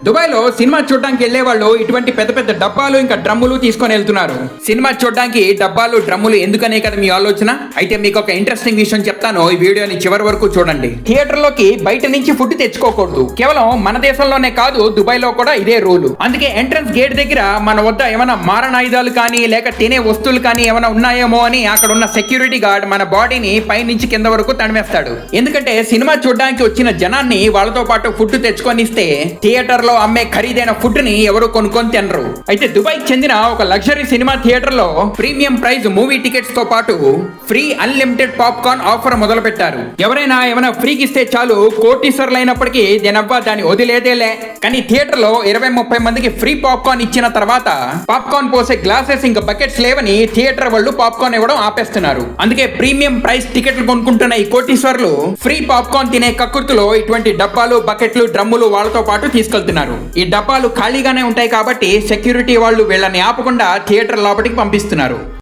Dubai లో cinema చూడడానికి వెళ్లే వాళ్ళు ఇటువంటి పెద్ద పెద్ద డబ్బాలు ఇంకా డ్రమ్ములు తీసుకొని వెళ్తున్నారు. సినిమా చూడడానికి డబ్బాలు డ్రమ్ములు ఎందుకనే కదా మీ ఆలోచన. అయితే మీకు ఒక ఇంట్రెస్టింగ్ విషయం చెప్తాను, ఈ వీడియోని చివరి వరకు చూడండి. థియేటర్ లోకి బయట నుంచి ఫుడ్ తెచ్చుకోకూడదు. కేవలం మన దేశంలోనే కాదు, దుబాయ్ లో కూడా ఇదే రూల్. అందుకే ఎంట్రన్స్ గేట్ దగ్గర మన వద్ద ఏమైనా మారణాయుధాలు కానీ లేక తినే వస్తువులు కానీ ఏమైనా ఉన్నాయేమో అని అక్కడ ఉన్న సెక్యూరిటీ గార్డ్ మన బాడీని పైనుంచి కింద వరకు తడిమేస్తాడు. ఎందుకంటే సినిమా చూడడానికి వచ్చిన జనాన్ని వాళ్ళతో పాటు ఫుడ్ తెచ్చుకొని ఇస్తే థియేటర్ లో అమ్మే ఖరీదైన ఫుడ్ ని ఎవరు కొనుక్కొని తినరు. అయితే దుబాయ్ కి చెందిన ఒక లగ్జరీ సినిమా థియేటర్ లో ప్రీమియం ప్రైజ్ మూవీ టికెట్స్ తో పాటు ఫ్రీ అన్లిమిటెడ్ పాప్కార్న్ ఆఫర్ మొదలు పెట్టారు. ఎవరైనా ఏమైనా ఫ్రీకి ఇస్తే చాలు కోటీశ్వర్లు అయినప్పటికీ దీనవ్వ దాన్ని వదిలేదేలే. కానీ థియేటర్ లో 20-30 మందికి ఫ్రీ పాప్కార్న్ ఇచ్చిన తర్వాత పాప్కార్న్ పోసే గ్లాసెస్ ఇంకా బకెట్స్ లేవని థియేటర్ వాళ్ళు పాప్కార్న్ ఇవ్వడం ఆపేస్తున్నారు. అందుకే ప్రీమియం ప్రైస్ టికెట్లు కొనుక్కుంటున్న ఈ కోటీశ్వర్లు ఫ్రీ పాప్కార్న్ తినే కక్కుర్తిలో ఇటువంటి డబ్బాలు బకెట్లు డ్రమ్ములు వాళ్ళతో పాటు తీసుకెళ్తున్నారు. ఈ డబ్బాలు ఖాళీగానే ఉంటాయి కాబట్టి సెక్యూరిటీ వాళ్ళు వీళ్ళని ఆపకుండా థియేటర్ లోపలికి పంపిస్తున్నారు.